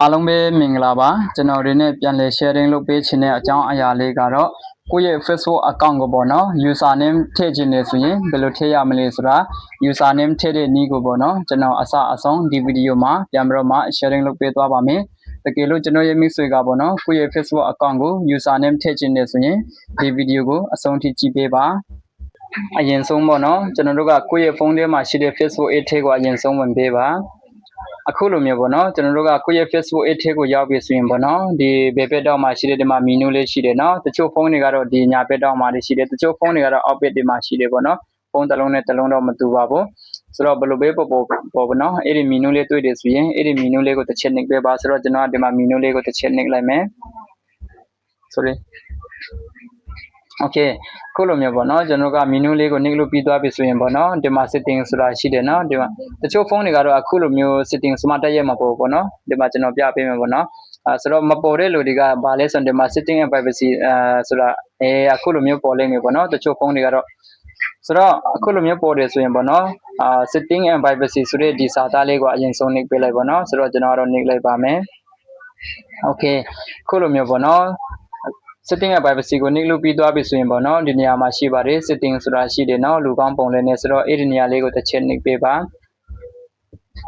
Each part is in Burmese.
အားလုံးပဲမင်္ဂလာပါကျွန်တော်တို့နဲ့ပြန်လည် sharing လုပ်ပေးခြင်းတဲ့အကြောင်းအရာလေးကတော့ကိုယ့်ရဲ့ Facebook account ကိုပေါ့နော် username ထည့်ခြင်းနေဆိုရင်ဘယ်လိုထည့်ရမလဲဆိုတာ username ထည့်တဲ့နည်းကိုပေါ့နော်ကျွန်တော်အစအဆုံးဒီဗီဒီယိုမှာပြန်ပြီးတော့မှ sharing လုပ်ပေးသွားပါမယ်တကယ်လို့ကျွန်တော်ရဲ့မိတ်ဆွေကပေါ့နော်ကိုယ့်ရဲ့ Facebook account ကို username ထည့်ခြင်းနေဆိုရင်ဒီဗီဒီယိုကိုအဆုံးထိကြည့်ပေးပါအရင်ဆုံးပေါ့နော်ကျွန်တော်တို့ကကိုယ့်ရဲ့ဖုန်းထဲမှာရှိတဲ့ Facebook app ကိုအရင်ဆုံးဝင်ပေးပါအခုလိုမျိုးပေါ့နော်ကျွန်တော်တို့ကကိုယ့်ရဲ့ Facebook app ထဲကိုရောက်ပြီဆိုရင်ပေါ့နော်ဒီဘယ်ဘက်တော့မှရှိတဲ့ဒီမှာ menu လေးရှိတယ်နော်တချို့ဖုန်းတွေကတော့ဒီညာဘက်တော့မှရှိတယ်တချို့ဖုန်းတွေကတော့အောက်ဘက်တွေမှာရှိတယ်ပေါ့နော်ဖုန်းတစ်လုံးနဲ့တစ်လုံးတော့မတူပါဘူးဆိုတော့ဘယ်လိုပဲပေါ့ပေါ့နော်အဲ့ဒီ menu လေးတွေ့တယ်ဆိုရင်အဲ့ဒီ menu လေးကိုတစ်ချက်နှိပ်ပေးပါဆိုတော့ကျွန်တော်ကဒီမှာ menu လေးကိုတစ်ချက်နှိပ်လိုက်မယ် sorry okay ခုလိုမျိုးပေါ့နော်ကျွန်တော်က menu လေးကိုနှိပ်လို့ပြီးသွားပြီဆိုရင်ပေါ့နော်ဒီမှာ setting ဆိုတာရှိတယ်နော်ဒီမှာတချို့ဖုန်းတွေကတော့အခုလိုမျိုး setting စမတက်ရမှာပေါ့နော်ဒီမှာကျွန်တော်ပြပေးမယ်ပေါ့နော်ဆိုတော့မပေါ်တဲ့လူတွေကဘာလဲဆိုတော့ဒီမှာ setting and privacy ဆိုတာအခုလိုမျိုးပေါ်လိမ့်မယ်ပေါ့နော်တချို့ဖုန်းတွေကတော့ဆိုတော့အခုလိုမျိုးပေါ်တယ်ဆိုရင်ပေါ့နော်setting and privacy ဆိုတဲ့ဒီစာသားလေးကိုအရင်ဆုံးနှိပ်ပေးလိုက်ပေါ့နော်ဆိုတော့ကျွန်တော်ကတော့နှိပ်လိုက်ပါမယ် okay ခုလိုမျိုးပေါ့နော်setting ရဲ့ privacy ကိုနှိပ်လို့ပြီးသွားပြီဆိုရင်ပေါ့နော်ဒီနေရာမှာရှိပါတယ် setting ဆိုတာရှိတယ်နော်လူကောင်းပုံလေးနဲ့ဆိုတော့အဲ့ဒီနေရာလေးကိုတစ်ချက်နှိပ်ပေးပါ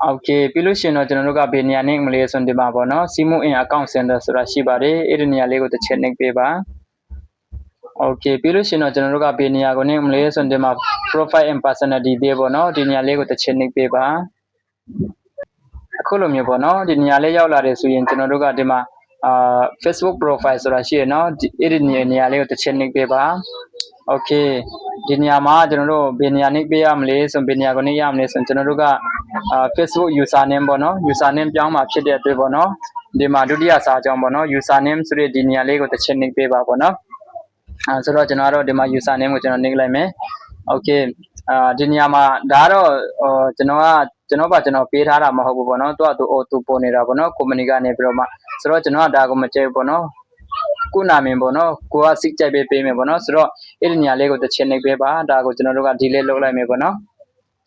okay ပြီးလို့ရှိရင်တော့ကျွန်တော်တို့ကဘယ်နေရာနှိပ်မလဲဆိုရင်ဒီမှာပေါ့နော် Simu in account center ဆိုတာရှိပါတယ်အဲ့ဒီနေရာလေးကိုတစ်ချက်နှိပ်ပေးပါ okay ပြီးလို့ရှိရင်တော့ကျွန်တော်တို့ကဘယ်နေရာကိုနှိပ်မလဲဆိုရင်ဒီမှာ profile and personal detail ပေါ့နော်ဒီနေရာလေးကိုတစ်ချက်နှိပ်ပေးပါအခုလိုမျိုးပေါ့နော်ဒီနေရာလေးရောက်လာတယ်ဆိုရင်ကျွန်တော်တို့ကဒီမှာFacebook profile ဆိုတာရှိရနော်အဲ့ဒီနေရာလေးကိုတစ်ချက်နှိပ်ပေးပါ okay ဒီနေရာမှာကျွန်တော်တို့ဘယ်နေရာနှိပ်ပေးရမလဲဆိုဘယ်နေရာကိုနှိပ်ရမလဲဆိုကျွန်တော်တို့ကFacebook username ပေါ့နော် username ပြောင်းမှာဖြစ်တဲ့အတွက်ပေါ့နော်ဒီမှာဒုတိယစာကြောင်းပေါ့နော် username ဆိုတဲ့ဒီနေရာလေးကိုတစ်ချက်နှိပ်ပေးပါပေါ့နော်ဆိုတော့ကျွန်တော်တို့ဒီမှာ username ကိုကျွန်တော်နှိပ်လိုက်မယ် okay ဒီနေရာမှာဒါကတော့ကျွန်တော်ပေးထားတာမဟုတ်ဘူးပေါ့နော်သူပေါ်နေတာပေါ့နော် company ကနေပြီးတော့မှဆိုတော့ကျွန်တော်ကဒါကိုမကြိုက်ဘူးပေါ့နော်ခုနာမည်ပေါ့နော်ကိုကစိတ်ကြိုက်ပေးမယ်ပေါ့နော်ဆိုတော့အဲ့ဒီနေရာလေးကိုတစ်ချက်နှိပ်ပေးပါဒါကိုကျွန်တော်တို့က delete လုပ်လိုက်မယ်ပေါ့နော်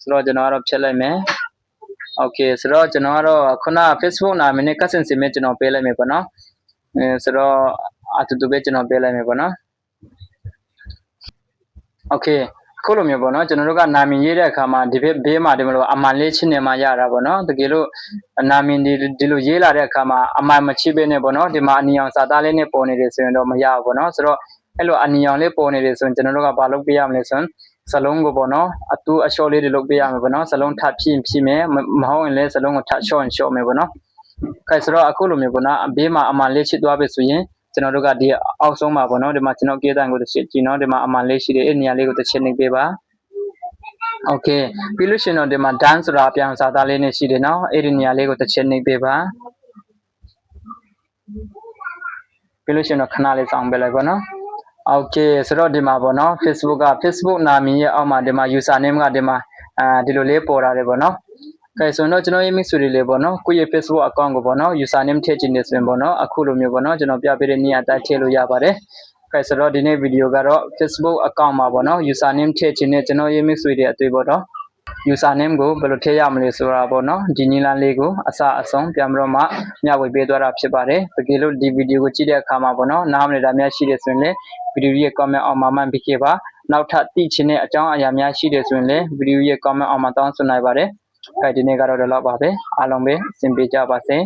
ဆိုတော့ကျွန်တော်ကတော့ဖြတ်လိုက်မယ် okay ဆိုတော့ကျွန်တော်ကတော့ခုန Facebook နာမည်နဲ့ cousin စီမဲ့ကျွန်တော်ပေးလိုက်မယ်ပေါ့နော်ဆိုတော့အတူတူပဲကျွန်တော်ပေးလိုက်မယ်ပေါ့နော် okay ခုလိုမျိုးပေါ့နော်ကျွန်တော်တို့ကနာမည်ရေးတဲ့အခါမှာဒီဘေးမှာဒီလိုအမှန်လေးချင်းနေမှရတာပေါ့နော်တကယ်လို့နာမည်ဒီလိုရေးလာတဲ့အခါမှာအမှန်မချိပဲနဲ့ပေါ့နော်ဒီမှာအနီအောင်စာသားလေးနဲ့ပေါ်နေတယ်ဆိုရင်တော့မရဘူးပေါ့နော်ဆိုတော့အဲ့လိုအနီအောင်လေးပေါ်နေတယ်ဆိုရင်ကျွန်တော်တို့ကဘာလုပ်ပေးရမလဲဆိုရင်စလုံးကိုပေါ့နော်အတူအလျှော့လေးတွေလုပ်ပေးရမယ်ပေါ့နော်စလုံးထပ်ဖြည့်မယ်မဟုတ်ရင်လည်းစလုံးကိုထပ်လျှော့မယ်ပေါ့နော်ခိုင်ဆိုတော့အခုလိုမျိုးပေါ့နော်အဘေးမှာအမှန်လေးချစ်သွားပြီဆိုရင်ကျွန်တော်တို့ကဒီအောက်ဆုံးမှာပေါ့နော်ဒီမှာကျွန်တော်ကြေးတန်ကိုတစ်ချက်ကြည့်နော်ဒီမှာအမှန်လေးရှိတယ်အဲ့နေရာလေးကိုတစ်ချက်နှိပ်ပေးပါ okay ပြီးလို့ရှိရင်တော့ဒီမှာ done ဆိုတာအပြောင်းစာသားလေးနဲ့ရှိတယ်နော်အဲ့ဒီနေရာလေးကိုတစ်ချက်နှိပ်ပေးပါပြီးလို့ရှိရင်တော့ခဏလေးစောင့်ပေးလိုက်ပါနော် okay ဆိုတော့ဒီမှာပေါ့နော် Facebook နာမည်ရဲ့အောက်မှာဒီမှာ username ကဒီမှာဒီလိုလေးပေါ်လာတယ်ပေါ့နော်ကဲဆိုတော့ကျွန်တော်ရဲ့မိတ်ဆွေတွေလေးပေါ့နော်ကိုယ့်ရဲ့ Facebook account ကိုပေါ့နော် username ထည့်ခြင်းနေဆိုရင်ပေါ့နော်အခုလိုမျိုးပေါ့နော်ကျွန်တော်ပြပေးတဲ့နေရာတိုင်းထည့်လို့ရပါတယ်ကဲဆိုတော့ဒီနေ့ဗီဒီယိုကတော့ Facebook account မှာပေါ့နော် username ထည့်ခြင်းနဲ့ကျွန်တော်ရဲ့မိတ်ဆွေတွေအတွေ့ပေါ့နော် username ကိုဘယ်လိုထည့်ရမလဲဆိုတာပေါ့နော်ဒီနည်းလမ်းလေးကိုအစအဆုံးပြန်ပြီးတော့မှမျှဝေပေးသွားတာဖြစ်ပါတယ်တကယ်လို့ဒီဗီဒီယိုကိုကြည့်တဲ့အခါမှာပေါ့နော်နားမလည်တာများရှိတယ်ဆိုရင်လည်းဗီဒီယိုရဲ့ comment အောက်မှာမှတ်ပေးခဲ့ပါနောက်ထပ်သိချင်တဲ့အကြောင်းအရာများရှိတယ်ဆိုရင်လည်းဗီဒီယိုရဲ့ comment အောက်မှာတောင်းဆိုနိုင်ပါတယ်ဒီနေ့ကတော့ဒီလောက်ပါပဲအားလုံးပဲအဆင်ပြေကြပါစေ